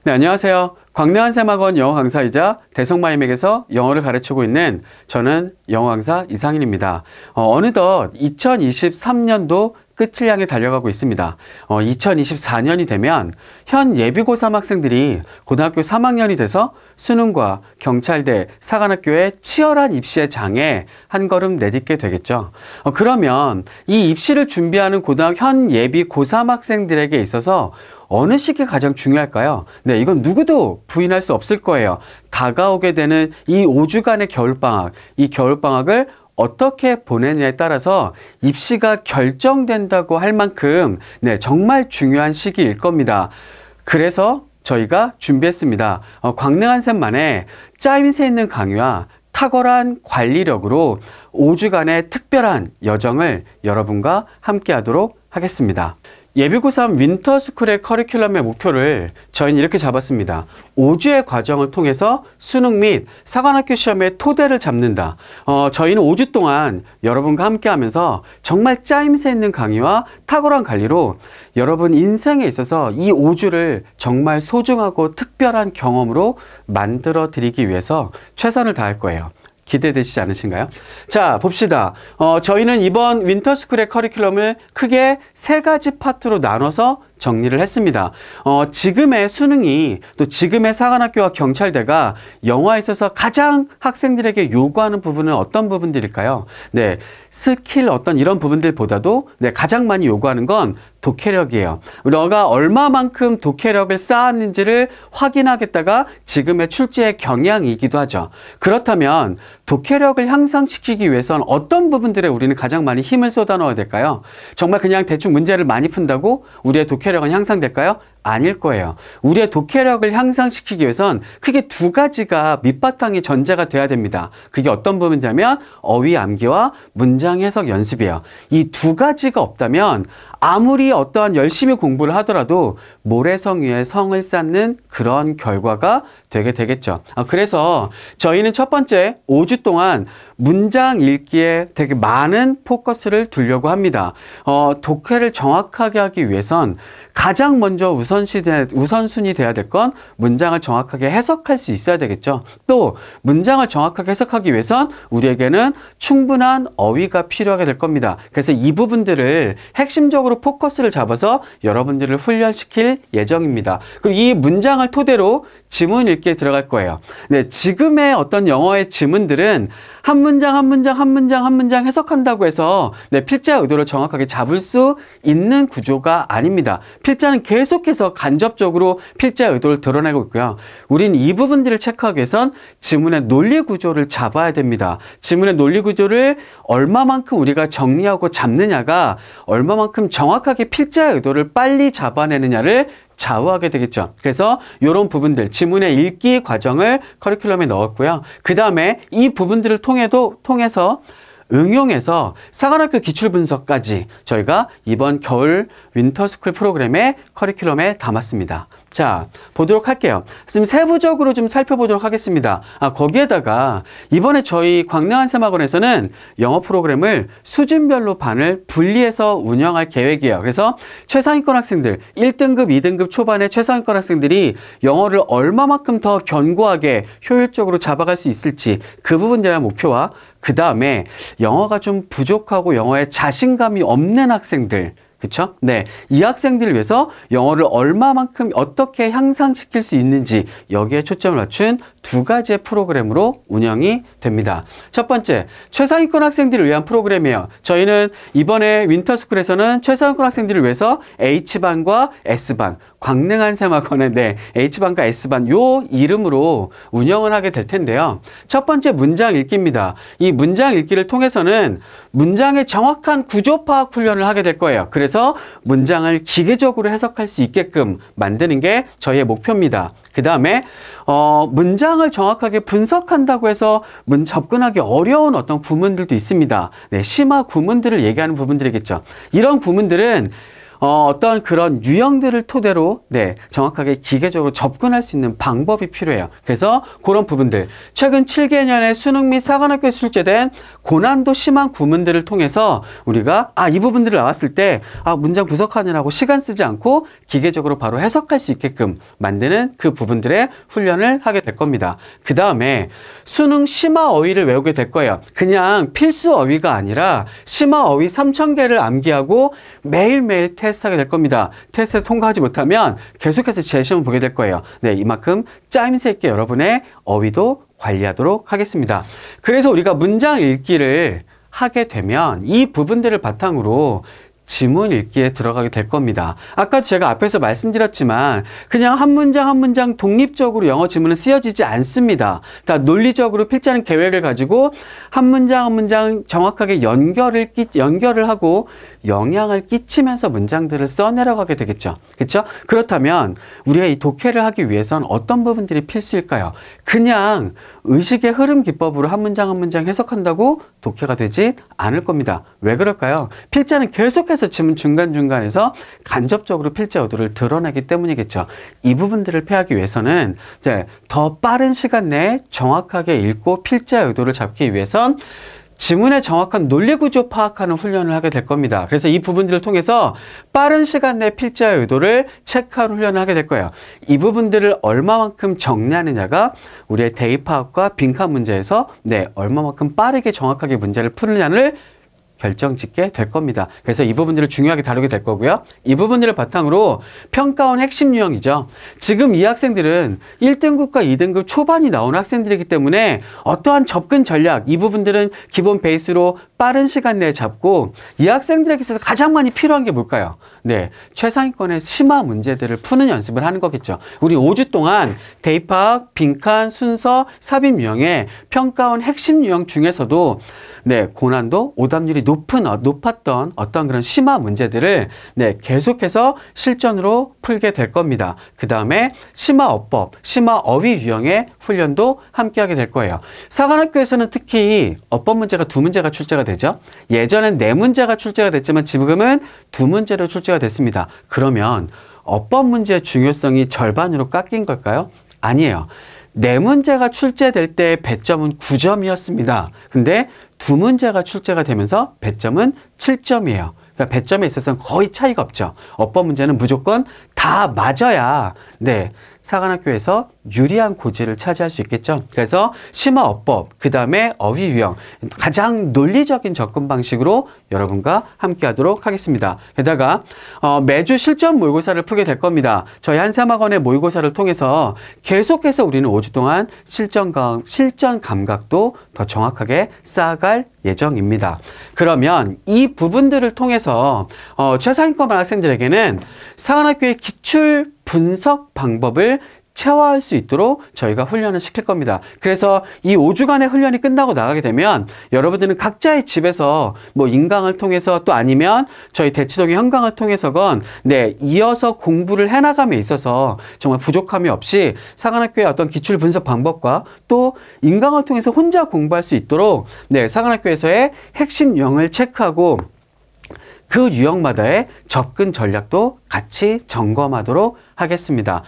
네, 안녕하세요. 광내한샘학원 영어 강사이자 대성마임에게서 영어를 가르치고 있는 저는 영어 강사 이상인입니다. 어느덧 2023년도 끝을 향해 달려가고 있습니다. 2024년이 되면 현 예비고3 학생들이 고등학교 3학년이 돼서 수능과 경찰대, 사관학교의 치열한 입시의 장에 한 걸음 내딛게 되겠죠. 그러면 이 입시를 준비하는 현 예비 고3 학생들에게 있어서 어느 시기가 가장 중요할까요? 네, 이건 누구도 부인할 수 없을 거예요. 다가오게 되는 이 5주간의 겨울방학, 이 겨울방학을 어떻게 보내느냐에 따라서 입시가 결정된다고 할 만큼 정말 중요한 시기일 겁니다. 그래서 저희가 준비했습니다. 광능한샘만의 짜임새 있는 강의와 탁월한 관리력으로 5주간의 특별한 여정을 여러분과 함께 하도록 하겠습니다. 예비고3 윈터스쿨의 커리큘럼의 목표를 저희는 이렇게 잡았습니다. 5주의 과정을 통해서 수능 및 사관학교 시험의 토대를 잡는다. 저희는 5주 동안 여러분과 함께 하면서 정말 짜임새 있는 강의와 탁월한 관리로 여러분 인생에 있어서 이 5주를 정말 소중하고 특별한 경험으로 만들어 드리기 위해서 최선을 다할 거예요. 기대되시지 않으신가요? 자, 봅시다. 저희는 이번 윈터스쿨의 커리큘럼을 크게 3가지 파트로 나눠서 정리를 했습니다. 지금의 수능이 또 지금의 사관학교와 경찰대가 영어에 있어서 가장 학생들에게 요구하는 부분은 어떤 부분들일까요? 네, 스킬 어떤 이런 부분들보다도 가장 많이 요구하는 건 독해력이에요. 너가 얼마만큼 독해력을 쌓았는지를 확인하겠다가 지금의 출제의 경향이기도 하죠. 그렇다면 독해력을 향상시키기 위해서는 어떤 부분들에 우리는 가장 많이 힘을 쏟아 넣어야 될까요? 정말 그냥 대충 문제를 많이 푼다고 우리의 독해력은 향상될까요? 아닐 거예요. 우리의 독해력을 향상시키기 위해선 크게 2가지가 밑바탕의 전제가 돼야 됩니다. 그게 어떤 부분이냐면 어휘 암기와 문장 해석 연습이에요. 이 2가지가 없다면 아무리 어떠한 열심히 공부를 하더라도 모래성 위에 성을 쌓는 그런 결과가 되게 되겠죠. 그래서 저희는 첫 번째 5주 동안 문장 읽기에 되게 많은 포커스를 두려고 합니다. 독해를 정확하게 하기 위해선 가장 먼저 우선순위 돼야 될 건 문장을 정확하게 해석할 수 있어야 되겠죠. 또 문장을 정확하게 해석하기 위해선 우리에게는 충분한 어휘가 필요하게 될 겁니다. 그래서 이 부분들을 핵심적으로 포커스를 잡아서 여러분들을 훈련시킬 예정입니다. 그리고 이 문장을 토대로 지문 읽기에 들어갈 거예요. 네, 지금의 어떤 영어의 지문들은 한 문장 한 문장 한 문장 한 문장 해석한다고 해서 필자 의도를 정확하게 잡을 수 있는 구조가 아닙니다. 필자는 계속해서 간접적으로 필자 의도를 드러내고 있고요. 우린 이 부분들을 체크하기 위해선 지문의 논리 구조를 잡아야 됩니다. 지문의 논리 구조를 얼마만큼 우리가 정리하고 잡느냐가 얼마만큼 정확하게 필자 의도를 빨리 잡아내느냐를 좌우하게 되겠죠. 그래서 이런 부분들, 지문의 읽기 과정을 커리큘럼에 넣었고요. 그 다음에 이 부분들을 통해서 응용해서 사관학교 기출분석까지 저희가 이번 겨울 윈터스쿨 프로그램의 커리큘럼에 담았습니다. 자, 보도록 할게요. 지금 세부적으로 좀 살펴보도록 하겠습니다. 거기에다가 이번에 저희 광능한샘학원에서는 영어 프로그램을 수준별로 반을 분리해서 운영할 계획이에요. 그래서 최상위권 학생들, 1등급, 2등급 초반의 최상위권 학생들이 영어를 얼마만큼 더 견고하게 효율적으로 잡아갈 수 있을지 그 부분에 대한 목표와 그 다음에 영어가 좀 부족하고 영어에 자신감이 없는 학생들, 그쵸? 네. 이 학생들을 위해서 영어를 얼마만큼 어떻게 향상시킬 수 있는지 여기에 초점을 맞춘 2가지의 프로그램으로 운영이 됩니다. 첫 번째, 최상위권 학생들을 위한 프로그램이에요. 저희는 이번에 윈터스쿨에서는 최상위권 학생들을 위해서 H반과 S반, 광능한샘학원의 H반과 S반 요 이름으로 운영을 하게 될 텐데요. 첫 번째 문장 읽기입니다. 이 문장 읽기를 통해서는 문장의 정확한 구조 파악 훈련을 하게 될 거예요. 그래서 문장을 기계적으로 해석할 수 있게끔 만드는 게 저희의 목표입니다. 그 다음에 문장을 정확하게 분석한다고 해서 접근하기 어려운 어떤 구문들도 있습니다. 심화 구문들을 얘기하는 부분들이겠죠. 이런 구문들은 어떤 그런 유형들을 토대로 정확하게 기계적으로 접근할 수 있는 방법이 필요해요. 그래서 그런 부분들, 최근 7개년의 수능 및 사관학교에서 출제된 고난도 심한 구문들을 통해서 우리가 이 부분들을 나왔을 때 문장 분석하느라고 시간 쓰지 않고 기계적으로 바로 해석할 수 있게끔 만드는 그 부분들의 훈련을 하게 될 겁니다. 그 다음에 수능 심화 어휘를 외우게 될 거예요. 그냥 필수 어휘가 아니라 심화 어휘 3,000개를 암기하고 매일매일 테스트하게 될 겁니다. 테스트에 통과하지 못하면 계속해서 재시험을 보게 될 거예요. 이만큼 짜임새 있게 여러분의 어휘도 관리하도록 하겠습니다. 그래서 우리가 문장 읽기를 하게 되면 이 부분들을 바탕으로 지문 읽기에 들어가게 될 겁니다. 아까 제가 앞에서 말씀드렸지만 그냥 한 문장 한 문장 독립적으로 영어 지문은 쓰여지지 않습니다. 다 논리적으로 필자는 계획을 가지고 한 문장 한 문장 정확하게 연결을 하고 영향을 끼치면서 문장들을 써내려가게 되겠죠. 그렇죠? 그렇다면 우리가 이 독해를 하기 위해선 어떤 부분들이 필수일까요? 그냥 의식의 흐름 기법으로 한 문장 한 문장 해석한다고 독해가 되지 않을 겁니다. 왜 그럴까요? 필자는 계속해서 지문 중간중간에서 간접적으로 필자 의도를 드러내기 때문이겠죠. 이 부분들을 피하기 위해서는 더 빠른 시간 내에 정확하게 읽고 필자 의도를 잡기 위해선 지문의 정확한 논리구조 파악하는 훈련을 하게 될 겁니다. 그래서 이 부분들을 통해서 빠른 시간 내에 필자의 의도를 체크하는 훈련을 하게 될 거예요. 이 부분들을 얼마만큼 정리하느냐가 우리의 대입 파악과 빈칸 문제에서 얼마만큼 빠르게 정확하게 문제를 푸느냐를 결정짓게 될 겁니다. 그래서 이 부분들을 중요하게 다루게 될 거고요. 이 부분들을 바탕으로 평가원 핵심 유형이죠. 지금 이 학생들은 1등급과 2등급 초반이 나오는 학생들이기 때문에 어떠한 접근 전략, 이 부분들은 기본 베이스로 빠른 시간 내에 잡고 이 학생들에게 있어서 가장 많이 필요한 게 뭘까요? 최상위권의 심화 문제들을 푸는 연습을 하는 거겠죠. 우리 5주 동안 대입학, 빈칸, 순서, 삽입 유형의 평가원 핵심 유형 중에서도 고난도, 오답률이 높았던 어떤 그런 심화 문제들을 계속해서 실전으로 풀게 될 겁니다. 그 다음에 심화 어법, 심화 어휘 유형의 훈련도 함께 하게 될 거예요. 사관학교에서는 특히 어법 문제가 2문제가 출제가 되죠. 예전엔 4문제가 출제가 됐지만 지금은 2문제로 출제가 됐습니다. 그러면 어법 문제의 중요성이 절반으로 깎인 걸까요? 아니에요. 4문제가 출제될 때 배점은 9점이었습니다. 근데 2문제가 출제가 되면서 배점은 7점이에요. 그러니까 배점에 있어서는 거의 차이가 없죠. 어법 문제는 무조건 다 맞아야 사관학교에서 유리한 고지를 차지할 수 있겠죠. 그래서 심화 어법, 그 다음에 어휘 유형, 가장 논리적인 접근 방식으로 여러분과 함께 하도록 하겠습니다. 게다가 매주 실전 모의고사를 풀게 될 겁니다. 저희 한샘학원의 모의고사를 통해서 계속해서 우리는 5주 동안 실전 감각도 더 정확하게 쌓아갈 예정입니다. 그러면 이 부분들을 통해서 최상위권 학생들에게는 사관학교의 기출 분석 방법을 체화할 수 있도록 저희가 훈련을 시킬 겁니다. 그래서 이 5주간의 훈련이 끝나고 나가게 되면 여러분들은 각자의 집에서 인강을 통해서 또 아니면 저희 대치동의 현강을 통해서건 이어서 공부를 해나감에 있어서 정말 부족함이 없이 사관학교의 어떤 기출 분석 방법과 또 인강을 통해서 혼자 공부할 수 있도록 사관학교에서의 핵심 유형을 체크하고 그 유형마다의 접근 전략도 같이 점검하도록 하겠습니다.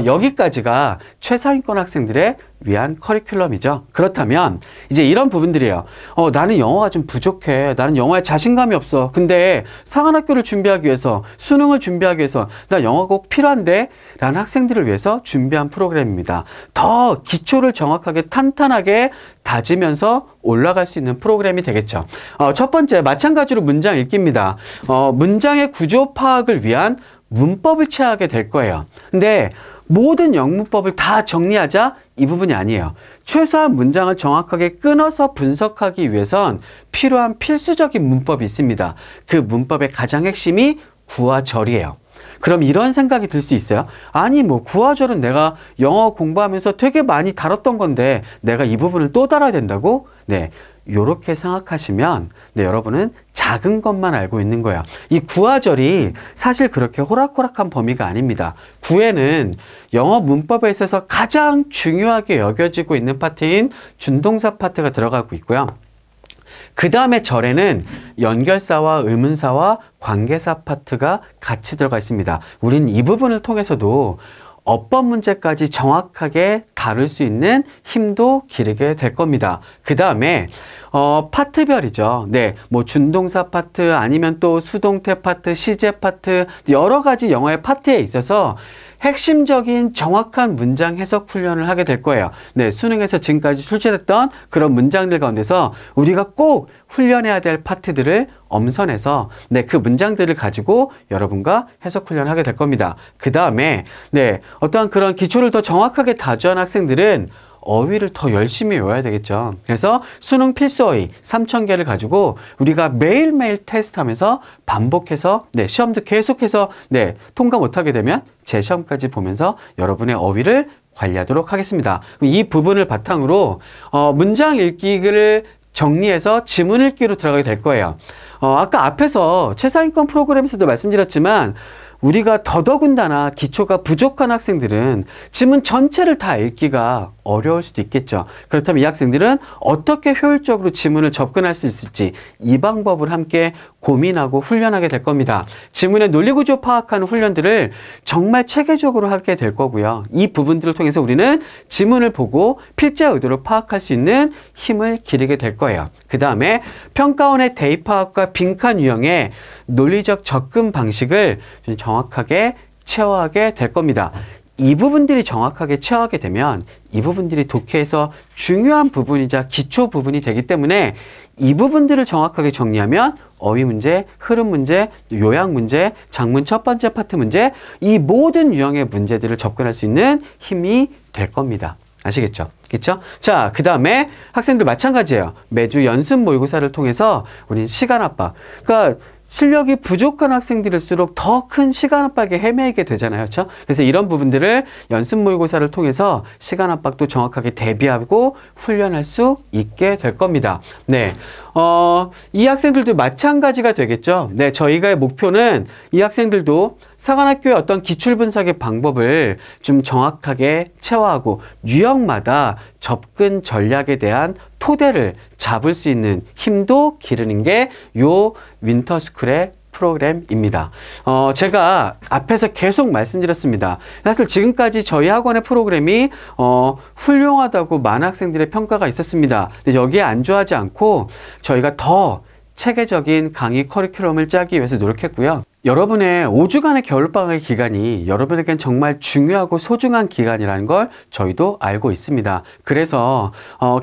여기까지가 최상위권 학생들의 위한 커리큘럼이죠. 그렇다면 이제 이런 부분들이에요. 나는 영어가 좀 부족해. 나는 영어에 자신감이 없어. 근데 사관학교를 준비하기 위해서, 수능을 준비하기 위해서 나 영어가 꼭 필요한데? 라는 학생들을 위해서 준비한 프로그램입니다. 더 기초를 정확하게 탄탄하게 다지면서 올라갈 수 있는 프로그램이 되겠죠. 첫 번째, 마찬가지로 문장 읽기입니다. 문장의 구조 파악을 위한 문법을 체화하게 될 거예요. 근데 모든 영문법을 다 정리하자 이 부분이 아니에요. 최소한 문장을 정확하게 끊어서 분석하기 위해선 필요한 필수적인 문법이 있습니다. 그 문법의 가장 핵심이 구와절이에요. 그럼 이런 생각이 들 수 있어요. 아니 구와절은 내가 영어 공부하면서 되게 많이 다뤘던 건데 내가 이 부분을 또 다뤄야 된다고? 요렇게 생각하시면 여러분은 작은 것만 알고 있는 거예요. 이 구와절이 사실 그렇게 호락호락한 범위가 아닙니다. 구에는 영어 문법에 있어서 가장 중요하게 여겨지고 있는 파트인 준동사 파트가 들어가고 있고요. 그 다음에 절에는 연결사와 의문사와 관계사 파트가 같이 들어가 있습니다. 우린 이 부분을 통해서도 어법 문제까지 정확하게 다룰 수 있는 힘도 기르게 될 겁니다. 그 다음에 파트별이죠. 네, 뭐 준동사 파트 아니면 또 수동태 파트, 시제 파트 여러 가지 영어의 파트에 있어서 핵심적인 정확한 문장 해석 훈련을 하게 될 거예요. 네, 수능에서 지금까지 출제됐던 그런 문장들 가운데서 우리가 꼭 훈련해야 될 파트들을 엄선해서 네, 그 문장들을 가지고 여러분과 해석 훈련을 하게 될 겁니다. 그 다음에 네, 어떠한 그런 기초를 더 정확하게 다져한 학생들은 어휘를 더 열심히 외워야 되겠죠. 그래서 수능 필수 어휘 3,000개를 가지고 우리가 매일매일 테스트하면서 반복해서 네, 시험도 계속해서 네, 통과 못하게 되면 재시험까지 보면서 여러분의 어휘를 관리하도록 하겠습니다. 이 부분을 바탕으로 문장 읽기를 정리해서 지문 읽기로 들어가게 될 거예요. 아까 앞에서 최상위권 프로그램에서도 말씀드렸지만 우리가 더더군다나 기초가 부족한 학생들은 지문 전체를 다 읽기가 어려울 수도 있겠죠. 그렇다면 이 학생들은 어떻게 효율적으로 지문을 접근할 수 있을지 이 방법을 함께 고민하고 훈련하게 될 겁니다. 지문의 논리구조 파악하는 훈련들을 정말 체계적으로 하게 될 거고요. 이 부분들을 통해서 우리는 지문을 보고 필자 의도를 파악할 수 있는 힘을 기르게 될 거예요. 그 다음에 평가원의 대입 파악과 빈칸 유형의 논리적 접근 방식을 좀 정확하게 체화하게 될 겁니다. 이 부분들이 정확하게 체화하게 되면 이 부분들이 독해에서 중요한 부분이자 기초 부분이 되기 때문에 이 부분들을 정확하게 정리하면 어휘 문제, 흐름 문제, 요약 문제, 장문 첫 번째 파트 문제 이 모든 유형의 문제들을 접근할 수 있는 힘이 될 겁니다. 아시겠죠? 그렇죠? 자, 그 다음에 학생들 마찬가지예요. 매주 연습 모의고사를 통해서 우린 시간 압박. 그러니까 실력이 부족한 학생들일수록 더 큰 시간 압박에 헤매게 되잖아요. 그렇죠? 그래서 이런 부분들을 연습 모의고사를 통해서 시간 압박도 정확하게 대비하고 훈련할 수 있게 될 겁니다. 네. 이 학생들도 마찬가지가 되겠죠. 네, 저희가의 목표는 이 학생들도 사관학교의 어떤 기출분석의 방법을 좀 정확하게 체화하고 유형마다 접근 전략에 대한 토대를 잡을 수 있는 힘도 기르는 게 요 윈터스쿨의 프로그램입니다. 제가 앞에서 계속 말씀드렸습니다. 사실 지금까지 저희 학원의 프로그램이 훌륭하다고 많은 학생들의 평가가 있었습니다. 근데 여기에 안주하지 않고 저희가 더 체계적인 강의 커리큘럼을 짜기 위해서 노력했고요. 여러분의 5주간의 겨울방학의 기간이 여러분에겐 정말 중요하고 소중한 기간이라는 걸 저희도 알고 있습니다. 그래서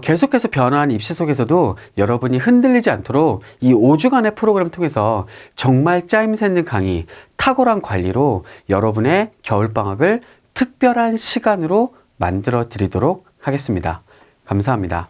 계속해서 변화하는 입시 속에서도 여러분이 흔들리지 않도록 이 5주간의 프로그램을 통해서 정말 짜임새 있는 강의, 탁월한 관리로 여러분의 겨울방학을 특별한 시간으로 만들어 드리도록 하겠습니다. 감사합니다.